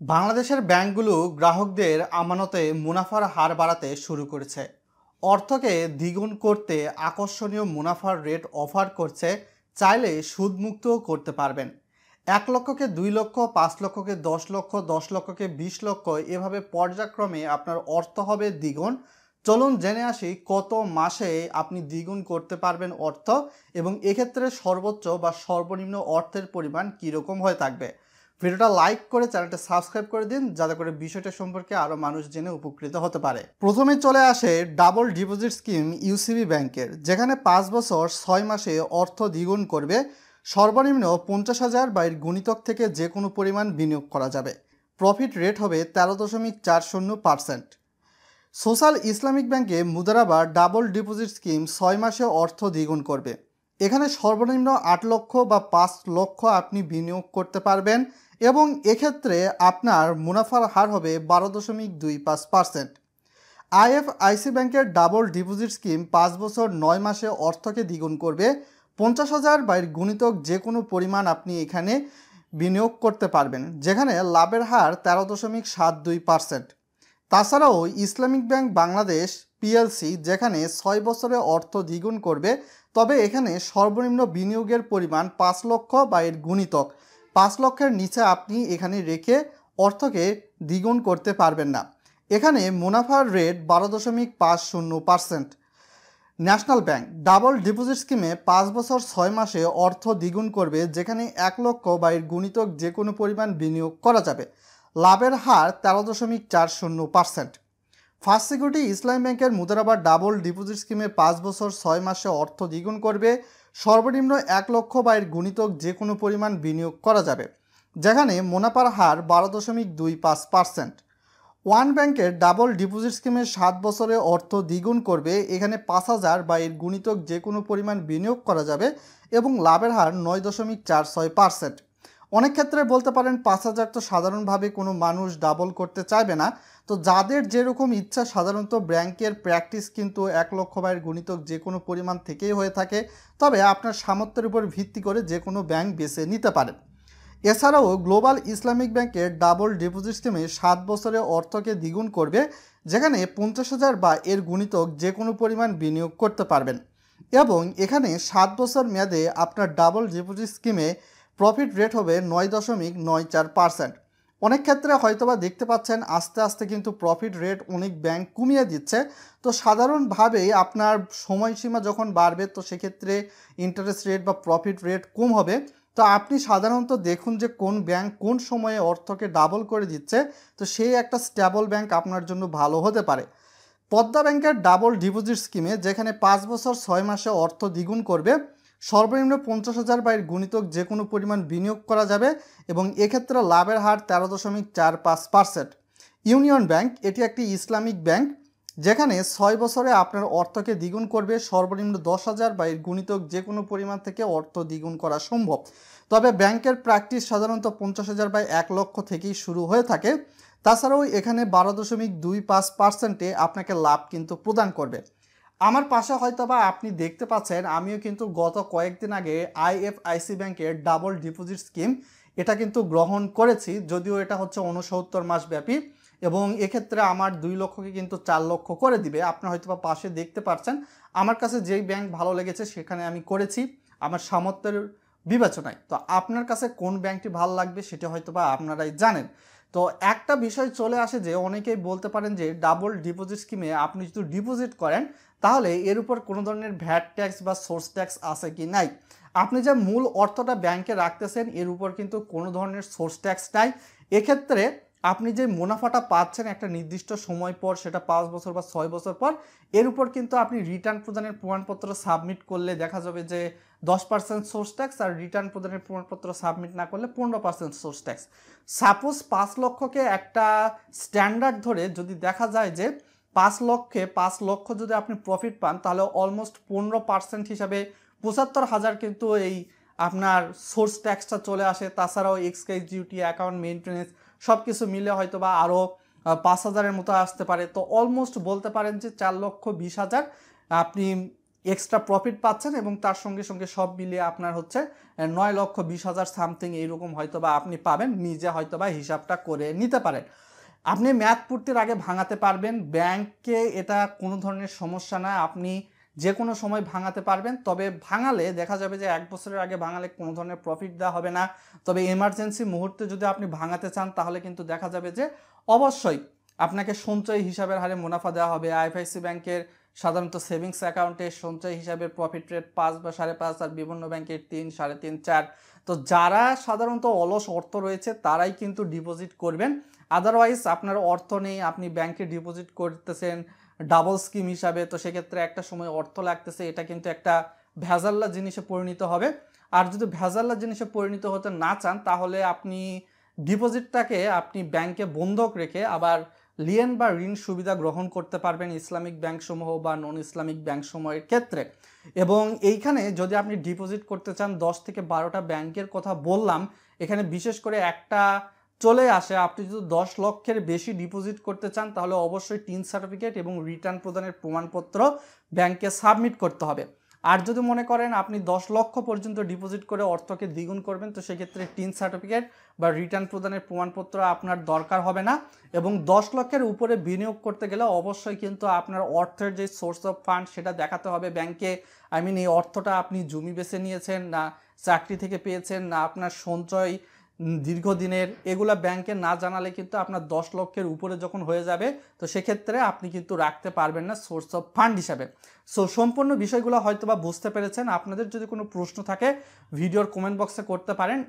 বাংলাদেশের ব্যাংকগুলো গ্রাহকদের আমানতে মুনাফার হার বাড়াতে শুরু করেছে। অর্থকে দ্বিগুণ করতে আকর্ষণীয় মুনাফার রেট অফার করছে। চাইলে সুদমুক্তও করতে পারবেন। 1 লক্ষকে 2 লক্ষ, 5 লক্ষকে 10 লক্ষ, 10 লক্ষকে 20 লক্ষ, এভাবে পর্যায়ক্রমে আপনার অর্থ হবে দ্বিগুণ। চলুন জেনে আসি কত মাসে আপনি দ্বিগুণ করতে পারবেন অর্থ, এবং এক্ষেত্রে সর্বোচ্চ বা সর্বনিম্ন অর্থের পরিমাণ কীরকম হয়ে থাকবে। ভিডিওটা লাইক করে চ্যানেলটা সাবস্ক্রাইব করে দিন, যাতে করে বিষয়টা সম্পর্কে আরও মানুষ জেনে উপকৃত হতে পারে। প্রথমে চলে আসে ডাবল ডিপোজিট স্কিম ইউসিবি ব্যাংকের, যেখানে 5 বছর 6 মাসে অর্থ দ্বিগুণ করবে। সর্বনিম্ন 50,000 বা এর গুণিতক থেকে যে কোনো পরিমাণ বিনিয়োগ করা যাবে। প্রফিট রেট হবে 13.40%। সোশ্যাল ইসলামিক ব্যাংকে মুদারাবা ডাবল ডিপোজিট স্কিম 6 মাসে অর্থ দ্বিগুণ করবে। এখানে সর্বনিম্ন 8 লক্ষ বা 5 লক্ষ আপনি বিনিয়োগ করতে পারবেন, এবং এক্ষেত্রে আপনার মুনাফার হার হবে 12.25%। আইএফআইসি ব্যাংকের ডাবল ডিপোজিট স্কিম 5 বছর 9 মাসে অর্থকে দ্বিগুণ করবে। 50,000 বা এর গুণিতক যে কোনো পরিমাণ আপনি এখানে বিনিয়োগ করতে পারবেন, যেখানে লাভের হার 13.72%। তাছাড়াও ইসলামিক ব্যাংক বাংলাদেশ পিএলসি, যেখানে 6 বছরে অর্থ দ্বিগুণ করবে, তবে এখানে সর্বনিম্ন বিনিয়োগের পরিমাণ 5 লক্ষ বা এর গুণিতক 5 লক্ষের নিচে আপনি এখানে রেখে অর্থকে দ্বিগুণ করতে পারবেন না। এখানে মুনাফার rate 12.50%। National bank double deposit স্কিমে 5 বছর 6 মাসে অর্থ দ্বিগুণ করবে, যেখানে 1 লক্ষ বা এর গুণিতক যে কোনো পরিমাণ বিনিয়োগ করা যাবে। লাভের হার 13.40%। ফার্স্ট সিকিউরিটি ইসলামী ব্যাংকের মুদারাবা ডাবল ডিপোজিট স্কিমে 5 বছর 6 মাসে অর্থ দ্বিগুণ করবে। সর্বনিম্ন 1 লক্ষ বা এর গুণিতক যে কোনো পরিমাণ বিনিয়োগ করা যাবে, যেখানে মুনাফার হার 12.25%। ওয়ান ব্যাংকের ডাবল ডিপোজিট স্কিমে 7 বছরে অর্থ দ্বিগুণ করবে। এখানে 5,000 বা এর গুণিতক যে কোনো পরিমাণ বিনিয়োগ করা যাবে, এবং লাভের হার 9.46%। অনেক ক্ষেত্রে বলতে পারেন 5,000 তো সাধারণভাবে কোনো মানুষ ডাবল করতে চাইবে না। তো যাদের যেরকম ইচ্ছা, সাধারণত ব্যাংকের প্র্যাকটিস কিন্তু 1 লক্ষ বা এর গুণিতক যে কোনো পরিমাণ থেকেই হয়ে থাকে। তবে আপনার সামর্থ্যের উপর ভিত্তি করে যে কোনো ব্যাংক বেছে নিতে পারেন। এছাড়াও গ্লোবাল ইসলামিক ব্যাংকের ডাবল ডিপোজিট স্কিমে 7 বছরে অর্থকে দ্বিগুণ করবে, যেখানে 50,000 বা এর গুণিতক যে কোনো পরিমাণ বিনিয়োগ করতে পারবেন, এবং এখানে 7 বছর মেয়াদে আপনার ডাবল ডিপোজিট স্কিমে প্রফিট রেট হবে 9.94%। অনেক ক্ষেত্রে হয়তোবা দেখতে পাচ্ছেন আস্তে আস্তে কিন্তু প্রফিট রেট অনেক ব্যাংক কমিয়ে দিচ্ছে। তো সাধারণভাবেই আপনার সময়সীমা যখন বাড়বে, তো সেক্ষেত্রে ইন্টারেস্ট রেট বা প্রফিট রেট কম হবে। তো আপনি সাধারণত দেখুন যে কোন ব্যাংক কোন সময়ে অর্থকে ডাবল করে দিচ্ছে, তো সেই একটা স্টেবল ব্যাংক আপনার জন্য ভালো হতে পারে। পদ্মা ব্যাংকের ডাবল ডিপোজিট স্কিমে, যেখানে 5 বছর 6 মাসে অর্থ দ্বিগুণ করবে, সর্বনিম্ন 50,000 বা এর গুণিতক যে কোনো পরিমাণ বিনিয়োগ করা যাবে, এবং এক্ষেত্রে লাভের হার 13.45%। ইউনিয়ন ব্যাংক এটি একটি ইসলামিক ব্যাংক, যেখানে 6 বছরে আপনার অর্থকে দ্বিগুণ করবে। সর্বনিম্ন 10,000 বা এর গুণিতক যে কোনো পরিমাণ থেকে অর্থ দ্বিগুণ করা সম্ভব। তবে ব্যাংকের প্র্যাকটিস সাধারণত 50,000 বা 1 লক্ষ থেকেই শুরু হয়ে থাকে। তাছাড়াও এখানে 12.25%-এ আপনাকে লাভ কিন্তু প্রদান করবে। আমার পাশে হয়তোবা আপনি দেখতে পাচ্ছেন, আমিও কিন্তু গত কয়েকদিন আগে আইএফআইসি ব্যাংকের ডাবল ডিপোজিট স্কিম এটা কিন্তু গ্রহণ করেছি, যদিও এটা হচ্ছে 69 মাস ব্যাপী, এবং এক্ষেত্রে আমার 2 লক্ষকে কিন্তু 4 লক্ষ করে দিবে। আপনারা হয়তোবা পাশে দেখতে পাচ্ছেন। আমার কাছে যেই ব্যাংক ভালো লেগেছে সেখানে আমি করেছি আমার সামর্থ্যের বিবেচনায়। তো আপনার কাছে কোন ব্যাংকটি ভালো লাগবে সেটা হয়তোবা আপনারাই জানেন। তো একটা বিষয় চলে আসে যে অনেকেই বলতে পারেন যে ডাবল ডিপোজিট স্কিমে আপনি যদি ডিপোজিট করেন, তাহলে এর উপর কোনো ধরনের ভ্যাট ট্যাক্স বা সোর্স ট্যাক্স আছে কি নাই। আপনি যে মূল অর্থটা ব্যাংকে রাখতেছেন, এর উপর কিন্তু কোনো ধরনের সোর্স ট্যাক্স নাই। এক্ষেত্রে আপনি যে মুনাফাটা পাচ্ছেন একটা নির্দিষ্ট সময় পর, সেটা 5 বছর বা 6 বছর পর, এর উপর কিন্তু আপনি রিটার্ন প্রদানের প্রমাণপত্র সাবমিট করলে দেখা যাবে যে 10% সোর্স ট্যাক্স, আর রিটার্ন প্রদানের প্রমাণপত্র সাবমিট না করলে 15% সোর্স ট্যাক্স। সাপোজ 5 লক্ষকে একটা স্ট্যান্ডার্ড ধরে যদি দেখা যায় যে 5 লক্ষ যদি আপনি প্রফিট পান, তাহলে অলমোস্ট 15% হিসাবে 75,000 কিন্তু এই আপনার সোর্স ট্যাক্সটা চলে আসে। তাছাড়াও এক্সকাইজ ডিউটি, অ্যাকাউন্ট মেনটেন্যান্স সব কিছু মিলে হয়তো বা আরও 5,000-এর মতো আসতে পারে। তো অলমোস্ট বলতে পারেন যে 4,20,000 আপনি এক্সট্রা প্রফিট পাচ্ছেন এবং তার সঙ্গে সঙ্গে সব মিলিয়ে আপনার হচ্ছে 9,20,000 সামথিং এইরকম হয়তো বা আপনি পাবেন, নিজে হয়তো বা হিসাবটা করে নিতে পারেন। আপনি মেয়াদ পূর্তির আগে ভাঙাতে পারবেন, ব্যাংকে এটা কোনো ধরনের সমস্যা না, আপনি যে কোনো সময় ভাঙাতে পারবেন। তবে ভাঙালে দেখা যাবে যে 1 বছরের আগে ভাঙালে কোনো ধরনের প্রফিট দেওয়া হবে না। তবে এমার্জেন্সি মুহূর্তে যদি আপনি ভাঙাতে চান তাহলে কিন্তু দেখা যাবে যে অবশ্যই আপনাকে সঞ্চয় হিসাবের হারে মুনাফা দেওয়া হবে। আইএফআইসি ব্যাংকের সাধারণত সেভিংস অ্যাকাউন্টে সঞ্চয় হিসাবের প্রফিট রেট 5 বা 5.5, আর বিভিন্ন ব্যাংকের 3, 3.5, 4। তো যারা সাধারণত অলস অর্থ রয়েছে তারাই কিন্তু ডিপোজিট করবেন। আদারওয়াইজ আপনার অর্থ নেই, আপনি ব্যাংকে ডিপোজিট করতেছেন ডাবল স্কিম হিসাবে, তো সেক্ষেত্রে একটা সময় অর্থ লাগতেছে, এটা কিন্তু একটা ভেজাল্লা জিনিসে পরিণত হবে। আর যদি ভেজাল্লা জিনিসে পরিণত হতে না চান তাহলে আপনি ডিপোজিটটাকে আপনি ব্যাংকে বন্ধক রেখে আবার লিয়েন বা ঋণ সুবিধা গ্রহণ করতে পারবেন ইসলামিক ব্যাংকসমূহ বা নন ইসলামিক ব্যাংকসমূহের ক্ষেত্রে। এবং এইখানে যদি আপনি ডিপোজিট করতে চান 10 থেকে 12টা ব্যাংকের কথা বললাম, এখানে বিশেষ করে একটা চলে আসে, আপনি যদি 10 লক্ষের বেশি ডিপোজিট করতে চান তাহলে অবশ্যই টিন সার্টিফিকেট এবং রিটার্ন প্রদানের প্রমাণপত্র ব্যাংকে সাবমিট করতে হবে। আর যদি মনে করেন আপনি 10 লক্ষ পর্যন্ত ডিপোজিট করে অর্থকে দ্বিগুণ করবেন, তো সেক্ষেত্রে টিন সার্টিফিকেট বা রিটার্ন প্রদানের প্রমাণপত্র আপনার দরকার হবে না। এবং 10 লক্ষের উপরে বিনিয়োগ করতে গেলে অবশ্যই কিন্তু আপনার অর্থের যে সোর্স অফ ফান্ড সেটা দেখাতে হবে ব্যাংকে। এই অর্থটা আপনি জমি বেছে নিয়েছেন, না চাকরি থেকে পেয়েছেন, না আপনার সঞ্চয় দীর্ঘদিনের, এগুলা ব্যাংকে না জানালে কিন্তু আপনার 10 লক্ষের উপরে যখন হয়ে যাবে তো সেক্ষেত্রে আপনি কিন্তু রাখতে পারবেন না সোর্স অফ ফান্ড হিসাবে। সো সম্পূর্ণ বিষয়গুলো হয়তো বা বুঝতে পেরেছেন। আপনাদের যদি কোনো প্রশ্ন থাকে ভিডিওর কমেন্ট বক্সে করতে পারেন।